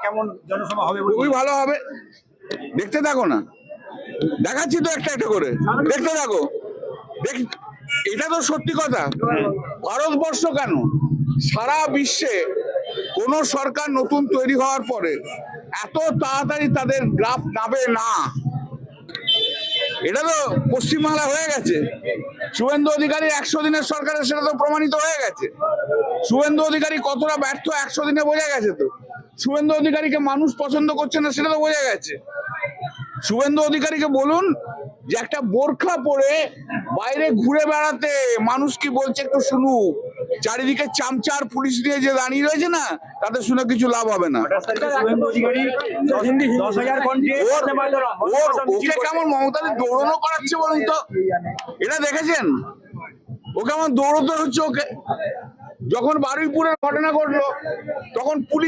কেমন জনসভা হবে? খুবই ভালো হবে, দেখতে থাকো না, দেখাচ্ছি তো একটা একটা করে, দেখতে থাকো। এটা তো সত্যি কথা। ভারতবর্ষ কেন, সারা বিশ্বে কোন সরকার নতুন তৈরি হওয়ার পরে এত তাড়াতাড়ি তাদের গ্রাফ নামে না। এটা তো পশ্চিমবাংলা হয়ে গেছে। শুভেন্দু অধিকারী 100 দিনের সরকারের, সেটা তো প্রমাণিত হয়ে গেছে। শুভেন্দু অধিকারী কতটা ব্যর্থ 100 দিনে বোঝা গেছে। তো শুভেন্দু অধিকারীকে মানুষ পছন্দ করছে না, সেটা তো বোঝা গেছে। শুভেন্দু অধিকারীকে বলুন যে একটা বোরখা পরে বাইরে ঘুরে বেড়াতে, মানুষ কি বলছে একটু শুনুক। চারিদিকে চামচার পুলিশ নিয়ে যে দাঁড়িয়ে রয়েছে না, তাতে শুনে কিছু লাভ হবে না। ওকে কেমন মমতাদের দৌড়ানো করাচ্ছে বলুন তো, এটা দেখেছেন? ওকে আমার দৌড়তে হচ্ছে। ওকে যখন বারুইপুরের ঘটনা ঘটলো, তখন পুলিশ